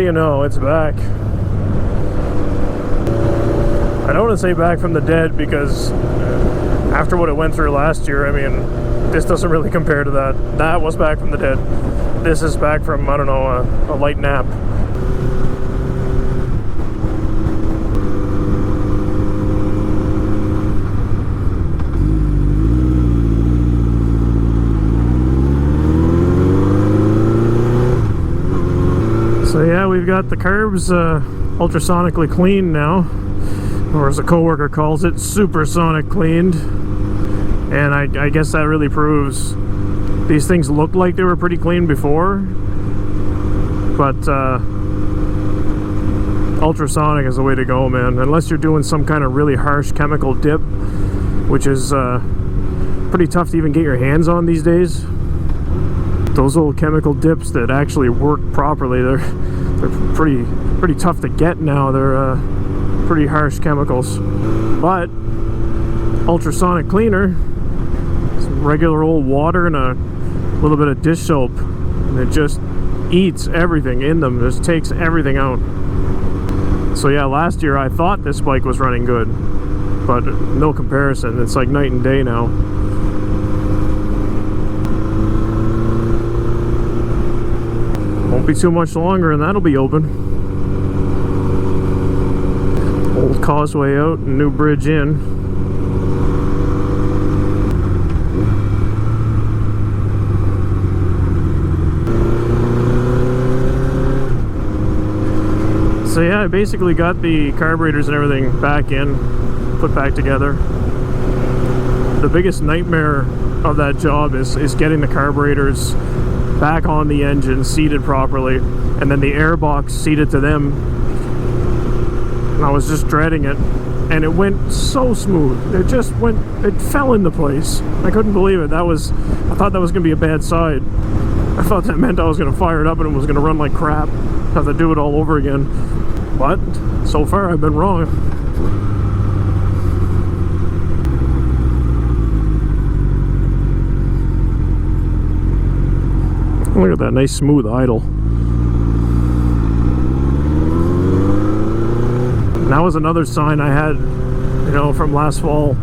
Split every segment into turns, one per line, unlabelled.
do you know, it's back. I don't want to say back from the dead because after what it went through last year, I mean, this doesn't really compare to that. That was back from the dead. This is back from, I don't know, a light nap. So yeah, we've got the carbs ultrasonically cleaned now, or as a coworker calls it, supersonic cleaned. And I guess that really proves these things looked like they were pretty clean before, but ultrasonic is the way to go, man. Unless you're doing some kind of really harsh chemical dip, which is pretty tough to even get your hands on these days. Those little chemical dips that actually work properly, they're pretty tough to get now. They're pretty harsh chemicals. But ultrasonic cleaner, some regular old water and a little bit of dish soap, and it just eats everything in them, just takes everything out. So yeah, last year I thought this bike was running good, but no comparison. It's like night and day now. Won't be too much longer and that'll be open. Old causeway out and new bridge in. So yeah, I basically got the carburetors and everything back in, put back together. The biggest nightmare of that job is getting the carburetors back on the engine, seated properly, and then the airbox seated to them. And I was just dreading it, and it went so smooth. It just went, it fell into place. I couldn't believe it. I thought that was going to be a bad side. I thought that meant I was going to fire it up and it was going to run like crap. Have to do it all over again. But so far I've been wrong. Look at that nice smooth idle. And that was another sign I had, you know, from last fall.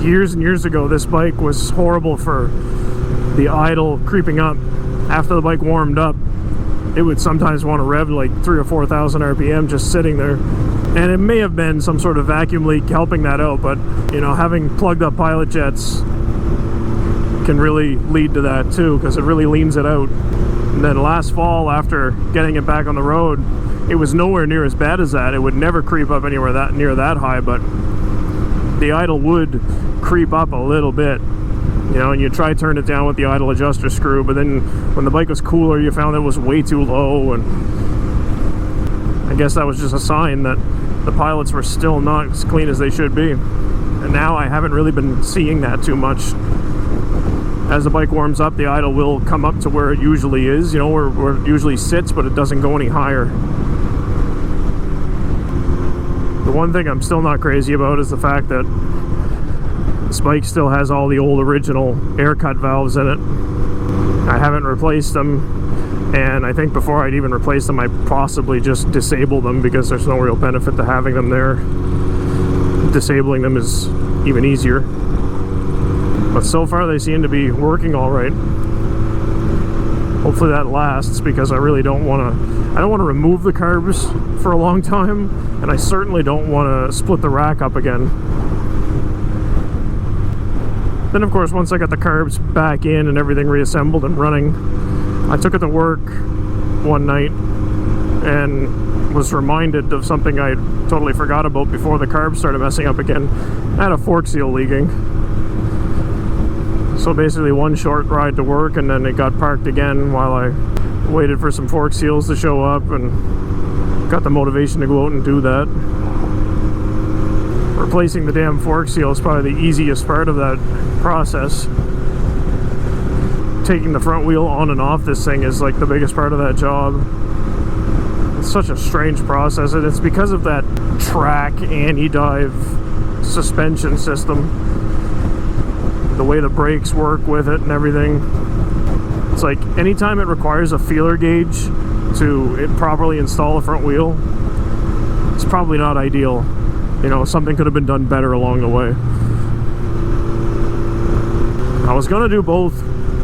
Years and years ago, this bike was horrible for the idle creeping up. After the bike warmed up, it would sometimes want to rev like 3,000 or 4,000 RPM just sitting there. And it may have been some sort of vacuum leak helping that out, but you know, having plugged up pilot jets can really lead to that too, because it really leans it out. And then last fall, after getting it back on the road, it was nowhere near as bad as that. It would never creep up anywhere that near that high, but the idle would creep up a little bit. You know, and you try to turn it down with the idle adjuster screw, but then when the bike was cooler, you found it was way too low, and I guess that was just a sign that the pilots were still not as clean as they should be. And now I haven't really been seeing that too much. As the bike warms up, the idle will come up to where it usually is, you know, where it usually sits, but it doesn't go any higher. The one thing I'm still not crazy about is the fact that this bike still has all the old original air cut valves in it. I haven't replaced them, and I think before I'd even replace them, I'd possibly just disable them because there's no real benefit to having them there. Disabling them is even easier. But so far they seem to be working all right. Hopefully that lasts, because I really don't want to remove the carbs for a long time, and I certainly don't want to split the rack up again. Then of course, once I got the carbs back in and everything reassembled and running, I took it to work one night and was reminded of something I totally forgot about before the carbs started messing up again. I had a fork seal leaking. So basically one short ride to work, and then it got parked again while I waited for some fork seals to show up and got the motivation to go out and do that. Replacing the damn fork seal is probably the easiest part of that process. Taking the front wheel on and off this thing is like the biggest part of that job. It's such a strange process, and it's because of that track anti-dive suspension system. The way the brakes work with it and everything. It's like anytime it requires a feeler gauge to properly install a front wheel, it's probably not ideal. You know, something could have been done better along the way. I was gonna do both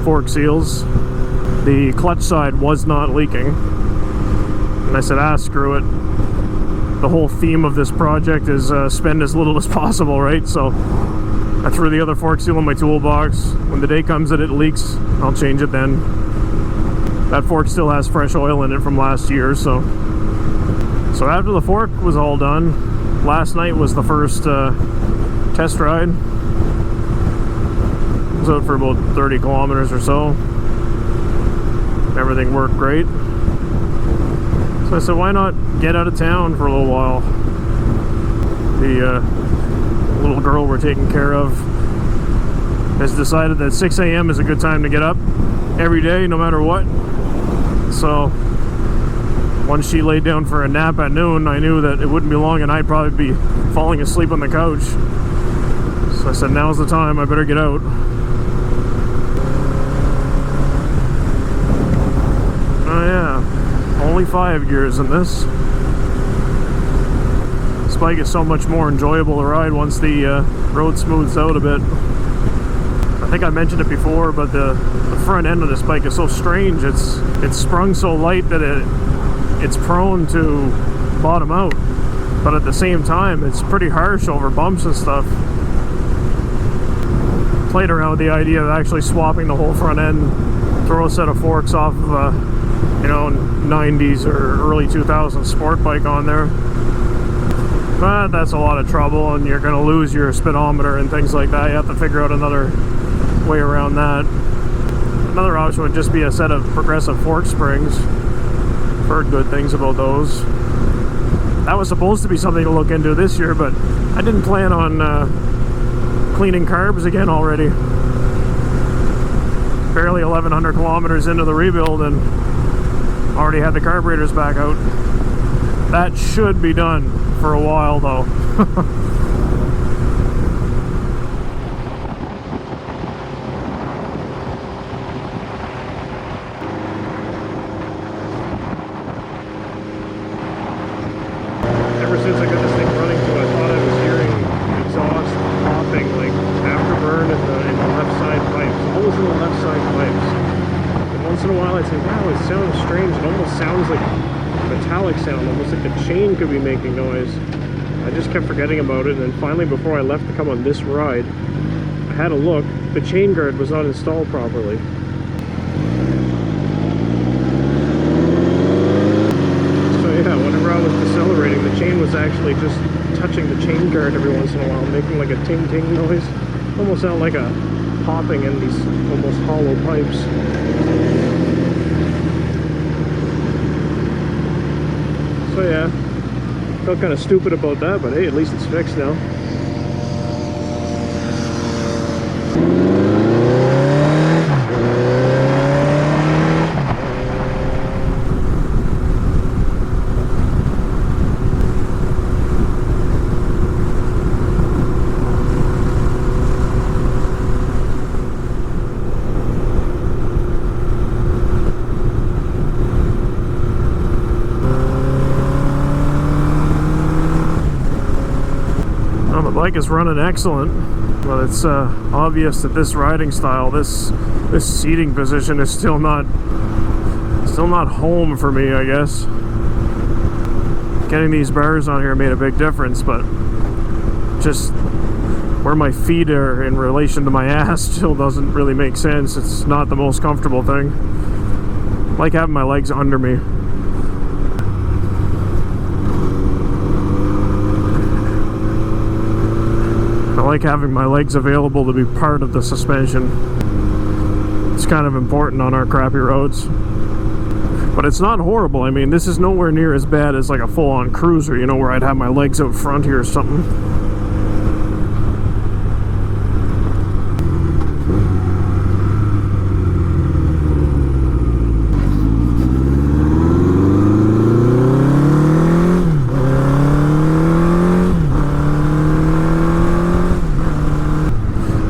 fork seals. The clutch side was not leaking, and I said, screw it. The whole theme of this project is spend as little as possible, right? So I threw the other fork seal in my toolbox. When the day comes that it leaks, I'll change it then. That fork still has fresh oil in it from last year, so after the fork was all done, last night was the first test ride. I was out for about 30 kilometers or so. Everything worked great. So I said, why not get out of town for a little while? The little girl we're taking care of has decided that 6 a.m. is a good time to get up every day, no matter what. So once she laid down for a nap at noon, I knew that it wouldn't be long and I'd probably be falling asleep on the couch. So I said, now's the time, I better get out. Oh yeah, only 5 gears in this. This bike is so much more enjoyable to ride once the road smooths out a bit. I think I mentioned it before, but the front end of this bike is so strange. It's sprung so light that it's prone to bottom out, but at the same time it's pretty harsh over bumps and stuff. Played around with the idea of actually swapping the whole front end, throw a set of forks off of a 90s or early 2000s sport bike on there, but that's a lot of trouble and you're going to lose your speedometer and things like that. You have to figure out another way around that. Another option would just be a set of progressive fork springs. Heard good things about those. That was supposed to be something to look into this year, but I didn't plan on cleaning carbs again already. Barely 1,100 kilometers into the rebuild and already had the carburetors back out. That should be done for a while though. Since I got this thing running too, I thought I was hearing exhaust popping, like afterburn in the left side pipes, always in the left side pipes. And once in a while I'd say, wow, it sounds strange. It almost sounds like a metallic sound, almost like the chain could be making noise. I just kept forgetting about it, and then finally before I left to come on this ride, I had a look. The chain guard was not installed properly. Yeah, whenever I was decelerating, the chain was actually just touching the chain guard every once in a while, making like a ting-ting noise. Almost sounded like a popping in these almost hollow pipes. So yeah, felt kind of stupid about that, but hey, at least it's fixed now. Bike is running excellent, but it's obvious that this riding style, this seating position is still not home for me, I guess. Getting these bars on here made a big difference, but just where my feet are in relation to my ass still doesn't really make sense. It's not the most comfortable thing. I like having my legs under me. I like having my legs available to be part of the suspension. It's kind of important on our crappy roads. But it's not horrible. I mean, this is nowhere near as bad as like a full-on cruiser, you know, where I'd have my legs out front here or something.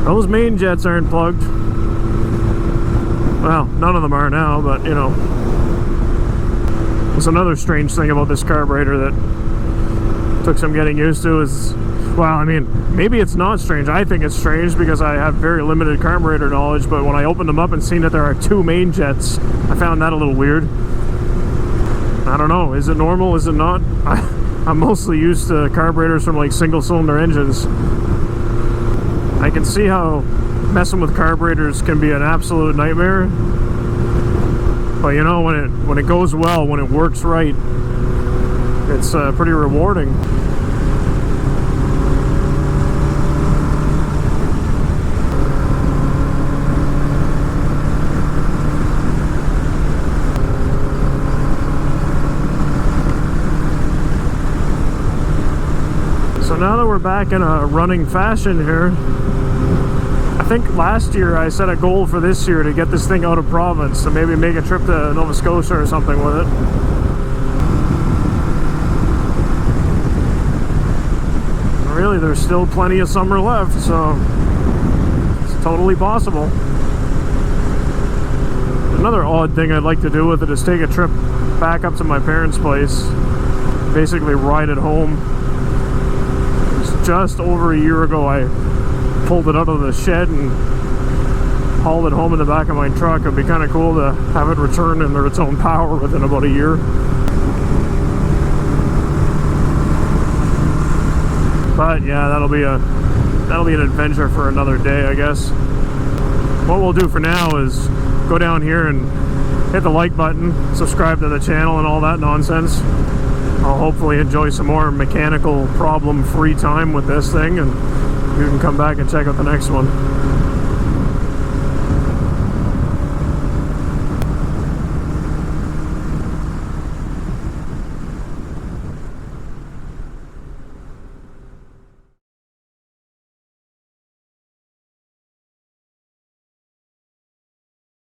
Those main jets aren't plugged. Well, none of them are now, but you know. That's another strange thing about this carburetor that took some getting used to is, well, I mean, maybe it's not strange. I think it's strange because I have very limited carburetor knowledge, but when I opened them up and seen that there are 2 main jets, I found that a little weird. I don't know, is it normal, is it not? I'm mostly used to carburetors from like single-cylinder engines. I can see how messing with carburetors can be an absolute nightmare, but you know, when it goes well, when it works right, it's pretty rewarding. So now that we're back in a running fashion here, I think last year I set a goal for this year to get this thing out of province, so maybe make a trip to Nova Scotia or something with it. Really, there's still plenty of summer left, so it's totally possible. Another odd thing I'd like to do with it is take a trip back up to my parents' place, basically ride it home. Just over a year ago I pulled it out of the shed and hauled it home in the back of my truck. It'd be kind of cool to have it return under its own power within about a year. But yeah, that'll be an adventure for another day, I guess. What we'll do for now is go down here and hit the like button, subscribe to the channel and all that nonsense. I'll hopefully enjoy some more mechanical problem-free time with this thing, and you can come back and check out the next one.